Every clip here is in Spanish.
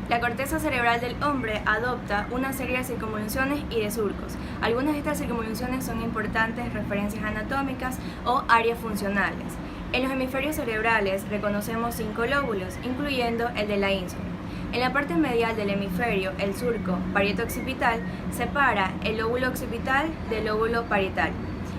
La corteza cerebral del hombre adopta una serie de circunvoluciones y de surcos. Algunas de estas circunvoluciones son importantes referencias anatómicas o áreas funcionales. En los hemisferios cerebrales reconocemos 5 lóbulos, incluyendo el de la ínsula. En la parte medial del hemisferio, el surco parieto-occipital separa el lóbulo occipital del lóbulo parietal.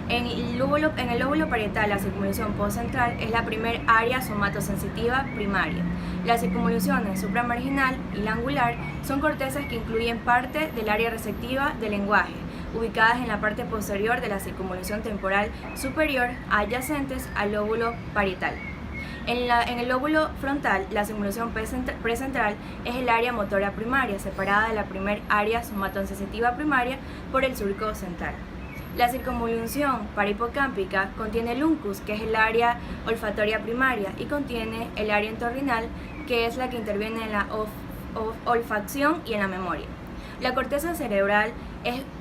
En el lóbulo parietal, la circunvolución postcentral es la primer área somatosensitiva primaria. Las circunvoluciones supramarginal y la angular son cortezas que incluyen parte del área receptiva del lenguaje, ubicadas en la parte posterior de la circunvolución temporal superior, adyacentes al lóbulo parietal. En el lóbulo frontal, la circunvolución precentral es el área motora primaria, separada de la primer área somatosensitiva primaria por el surco central. La circunvolución parahipocámpica contiene el uncus, que es el área olfatoria primaria, y contiene el área entorrinal, que es la que interviene en la olfacción y en la memoria. La corteza cerebral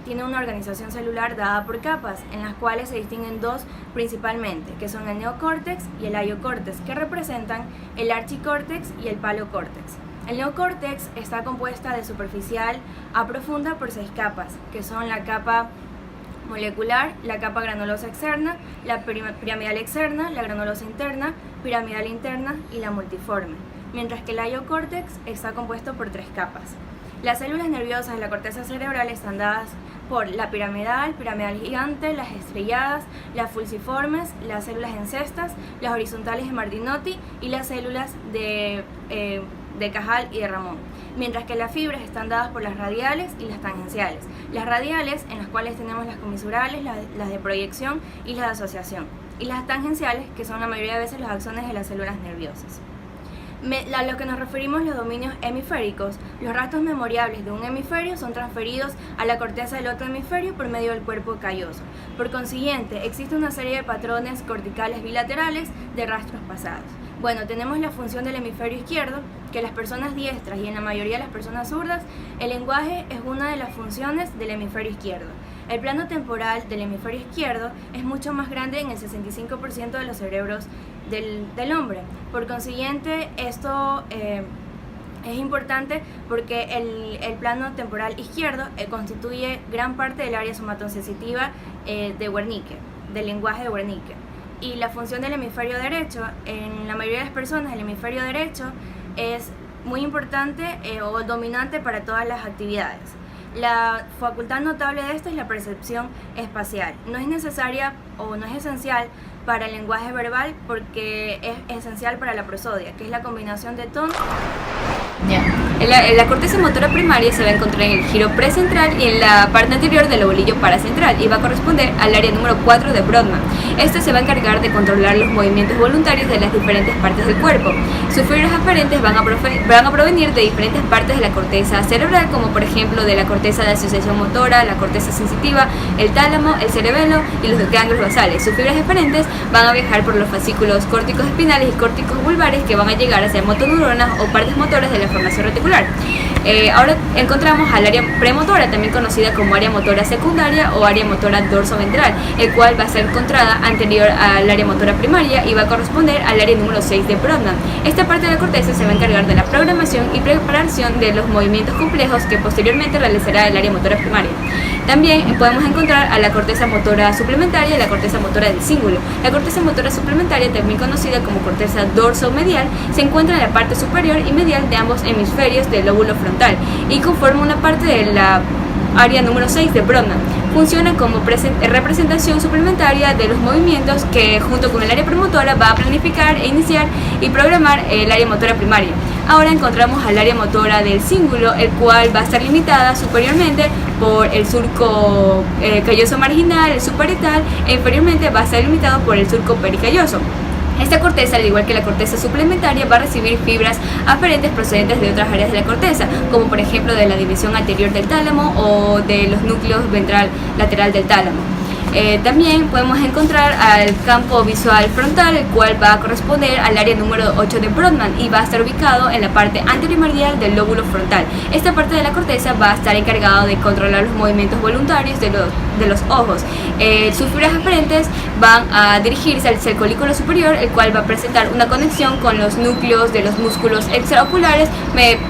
tiene una organización celular dada por capas, en las cuales se distinguen dos principalmente, que son el neocórtex y el aiocórtex, que representan el archicórtex y el palocórtex. El neocórtex está compuesta de superficial a profunda por 6 capas, que son la capa molecular, la capa granulosa externa, la piramidal externa, la granulosa interna, piramidal interna y la multiforme, mientras que el aiocórtex está compuesto por 3 capas. Las células nerviosas de la corteza cerebral están dadas por la piramidal gigante, las estrelladas, las falciformes, las células en cestas, las horizontales de Martinotti y las células de Cajal y de Ramón, mientras que las fibras están dadas por las radiales y las tangenciales. Las radiales, en las cuales tenemos las comisurales, las de proyección y las de asociación, y las tangenciales, que son la mayoría de veces los axones de las células nerviosas. A lo que nos referimos los dominios hemisféricos, los rastros memoriables de un hemisferio son transferidos a la corteza del otro hemisferio por medio del cuerpo calloso. Por consiguiente, existe una serie de patrones corticales bilaterales de rastros pasados. Bueno, tenemos la función del hemisferio izquierdo, que las personas diestras y en la mayoría de las personas zurdas, el lenguaje es una de las funciones del hemisferio izquierdo. El plano temporal del hemisferio izquierdo es mucho más grande en el 65% de los cerebros del hombre. Por consiguiente, esto es importante porque el plano temporal izquierdo constituye gran parte del área somatosensitiva de Wernicke, del lenguaje de Wernicke. Y la función del hemisferio derecho, en la mayoría de las personas, el hemisferio derecho es muy importante o dominante para todas las actividades. La facultad notable de esto es la percepción espacial. No es necesaria o no es esencial para el lenguaje verbal porque es esencial para la prosodia, que es la combinación de tonos. La corteza motora primaria se va a encontrar en el giro precentral y en la parte anterior del lobulillo paracentral y va a corresponder al área número 4 de Brodmann. Este se va a encargar de controlar los movimientos voluntarios de las diferentes partes del cuerpo. Sus fibras aferentes van a provenir de diferentes partes de la corteza cerebral, como por ejemplo de la corteza de asociación motora, la corteza sensitiva, el tálamo, el cerebelo y los ganglios basales. Sus fibras eferentes van a viajar por los fascículos córticos espinales y córticos vulvares que van a llegar a ser motoneuronas o partes motoras de la formación reticular. Ahora encontramos al área premotora, también conocida como área motora secundaria o área motora dorsoventral, el cual va a ser encontrada anterior al área motora primaria y va a corresponder al área número 6 de Brodmann. Esta parte de la corteza se va a encargar de la programación y preparación de los movimientos complejos que posteriormente realizará el área motora primaria. También podemos encontrar a la corteza motora suplementaria y la corteza motora del cíngulo. La corteza motora suplementaria, también conocida como corteza dorsomedial, se encuentra en la parte superior y medial de ambos hemisferios del lóbulo frontal y conforma una parte de la área número 6 de Brodmann. Funciona como representación suplementaria de los movimientos que junto con el área premotora va a planificar, iniciar y programar el área motora primaria. Ahora encontramos al área motora del cíngulo, el cual va a estar limitada superiormente por el surco calloso marginal, el subparietal, e inferiormente va a estar limitado por el surco pericalloso. Esta corteza, al igual que la corteza suplementaria, va a recibir fibras aferentes procedentes de otras áreas de la corteza, como por ejemplo de la división anterior del tálamo o de los núcleos ventral lateral del tálamo. También podemos encontrar al campo visual frontal, el cual va a corresponder al área número 8 de Brodmann y va a estar ubicado en la parte anteromedial del lóbulo frontal. Esta parte de la corteza va a estar encargado de controlar los movimientos voluntarios de los ojos. Sus fibras aferentes van a dirigirse al cercolículo superior, el cual va a presentar una conexión con los núcleos de los músculos extraoculares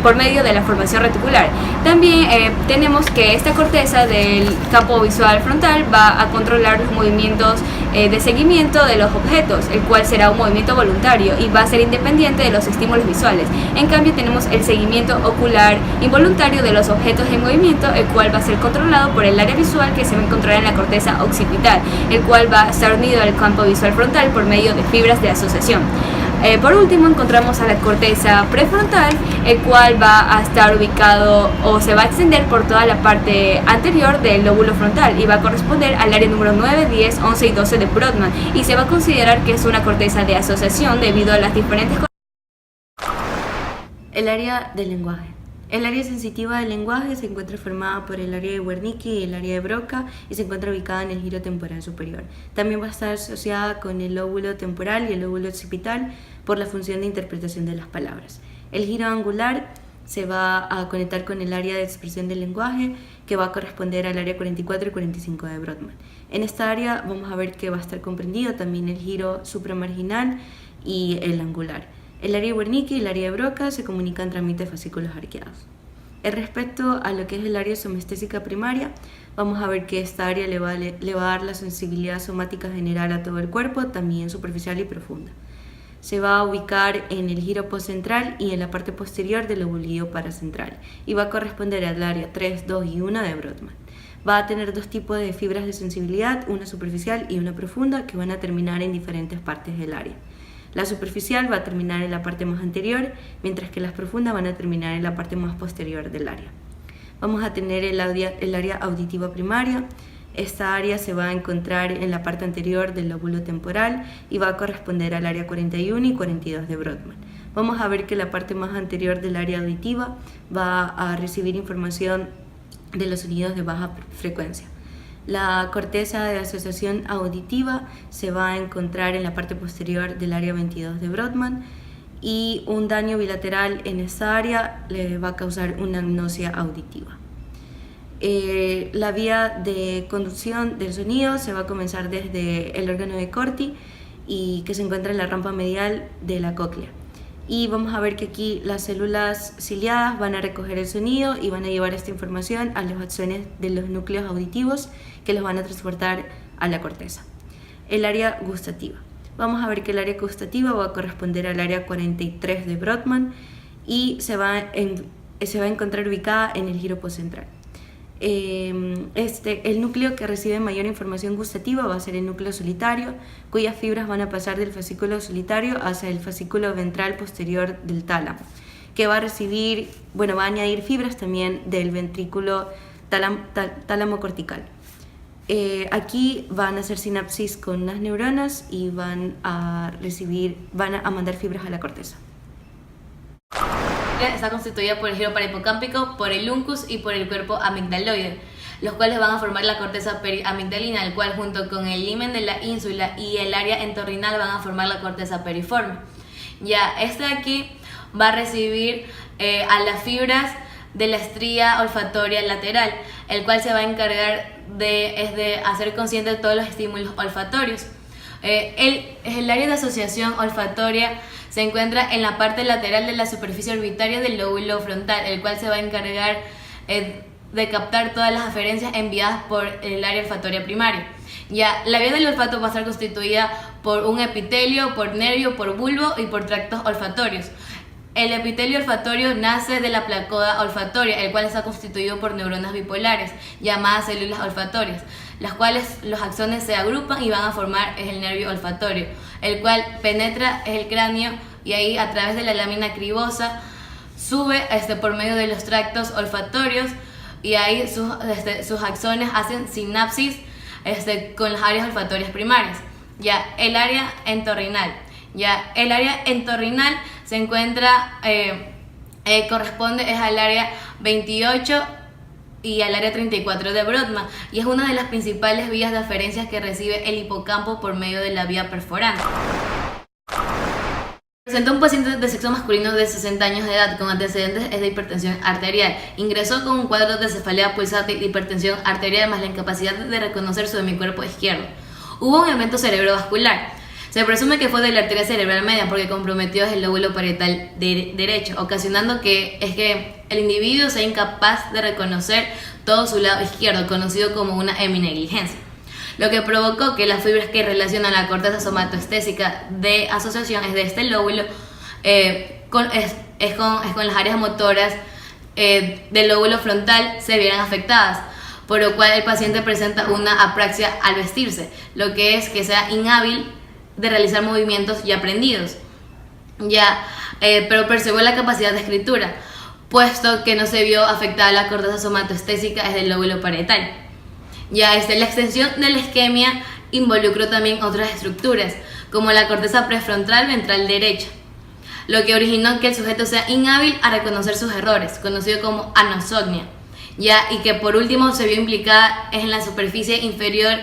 por medio de la formación reticular. También tenemos que esta corteza del campo visual frontal va a controlar los movimientos de seguimiento de los objetos, el cual será un movimiento voluntario y va a ser independiente de los estímulos visuales. En cambio, tenemos el seguimiento ocular involuntario de los objetos en movimiento, el cual va a ser controlado por el área visual que se va a encontrar en la corteza occipital, el cual va a estar unido al campo visual frontal por medio de fibras de asociación. Por último, encontramos a la corteza prefrontal, el cual va a estar ubicado o se va a extender por toda la parte anterior del lóbulo frontal y va a corresponder al área número 9, 10, 11 y 12 de Brodmann, y se va a considerar que es una corteza de asociación debido a las diferentes. El área del lenguaje. El área sensitiva del lenguaje se encuentra formada por el área de Wernicke y el área de Broca y se encuentra ubicada en el giro temporal superior. También va a estar asociada con el lóbulo temporal y el lóbulo occipital por la función de interpretación de las palabras. El giro angular se va a conectar con el área de expresión del lenguaje, que va a corresponder al área 44 y 45 de Brodmann. En esta área vamos a ver que va a estar comprendido también el giro supramarginal y el angular. El área de Wernicke y el área de Broca se comunican tras fascículos arqueados. Respecto a lo que es el área somestésica primaria, vamos a ver que esta área le va a dar la sensibilidad somática general a todo el cuerpo, también superficial y profunda. Se va a ubicar en el giro postcentral y en la parte posterior del lobulillo paracentral y va a corresponder al área 3, 2 y 1 de Brodmann. Va a tener dos tipos de fibras de sensibilidad, una superficial y una profunda, que van a terminar en diferentes partes del área. La superficial va a terminar en la parte más anterior, mientras que las profundas van a terminar en la parte más posterior del área. Vamos a tener el área auditiva primaria. Esta área se va a encontrar en la parte anterior del lóbulo temporal y va a corresponder al área 41 y 42 de Brodmann. Vamos a ver que la parte más anterior del área auditiva va a recibir información de los sonidos de baja frecuencia. La corteza de asociación auditiva se va a encontrar en la parte posterior del área 22 de Brodmann y un daño bilateral en esta área le va a causar una agnosia auditiva. La vía de conducción del sonido se va a comenzar desde el órgano de Corti y que se encuentra en la rampa medial de la cóclea. Y vamos a ver que aquí las células ciliadas van a recoger el sonido y van a llevar esta información a los axones de los núcleos auditivos, que los van a transportar a la corteza. El área gustativa. Vamos a ver que el área gustativa va a corresponder al área 43 de Brodmann y se va a encontrar ubicada en el giro postcentral. El núcleo que recibe mayor información gustativa va a ser el núcleo solitario, cuyas fibras van a pasar del fascículo solitario hacia el fascículo ventral posterior del tálamo, que va a añadir fibras también del ventrículo tálamo cortical. Aquí van a hacer sinapsis con las neuronas y van a mandar fibras a la corteza. Está constituida por el giro parahipocámpico, por el uncus y por el cuerpo amigdaloide, los cuales van a formar la corteza periamigdalina, el cual junto con el limen de la ínsula y el área entorrinal van a formar la corteza periforme. Ya, este de aquí va a recibir a las fibras de la estría olfatoria lateral, el cual se va a encargar de hacer consciente de todos los estímulos olfatorios. El área de asociación olfatoria se encuentra en la parte lateral de la superficie orbitaria del lóbulo frontal, el cual se va a encargar de captar todas las aferencias enviadas por el área olfatoria primaria. Ya, la vía del olfato va a estar constituida por un epitelio, por nervio, por bulbo y por tractos olfatorios. El epitelio olfatorio nace de la placoda olfatoria, el cual está constituido por neuronas bipolares, llamadas células olfatorias, las cuales los axones se agrupan y van a formar el nervio olfatorio, el cual penetra el cráneo y ahí a través de la lámina cribosa sube por medio de los tractos olfatorios y ahí sus axones hacen sinapsis con las áreas olfatorias primarias. Ya, el área entorrinal. Ya, el área entorrinal se encuentra, corresponde al área 28 y al área 34 de Brodmann, y es una de las principales vías de aferencias que recibe el hipocampo por medio de la vía perforante. Presentó un paciente de sexo masculino de 60 años de edad con antecedentes de hipertensión arterial. Ingresó con un cuadro de cefalea pulsátil, hipertensión arterial más la incapacidad de reconocer su hemicuerpo izquierdo. Hubo un evento cerebrovascular. Se presume que fue de la arteria cerebral media porque comprometió el lóbulo parietal derecho, ocasionando que el individuo sea incapaz de reconocer todo su lado izquierdo, conocido como una heminegligencia, lo que provocó que las fibras que relacionan la corteza somatoestésica de asociación es de este lóbulo con las áreas motoras del lóbulo frontal se vieran afectadas, por lo cual el paciente presenta una apraxia al vestirse, lo que es que sea inhábil de realizar movimientos ya aprendidos, pero preservó la capacidad de escritura, puesto que no se vio afectada la corteza somatoestésica es del lóbulo parietal. La extensión de la isquemia involucró también otras estructuras, como la corteza prefrontal ventral derecha, lo que originó que el sujeto sea inhábil a reconocer sus errores, conocido como anosognia, y que por último se vio implicada en la superficie inferior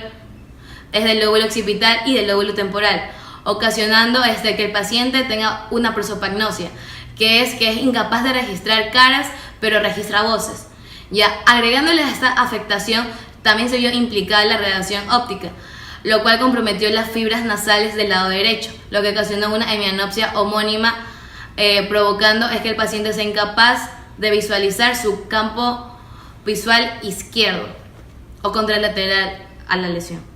es del lóbulo occipital y del lóbulo temporal, ocasionando que el paciente tenga una prosopagnosia, que es incapaz de registrar caras, pero registra voces. Agregándole a esta afectación, también se vio implicada la radiación óptica, lo cual comprometió las fibras nasales del lado derecho, lo que ocasionó una hemianopsia homónima, provocando que el paciente sea incapaz de visualizar su campo visual izquierdo o contralateral a la lesión.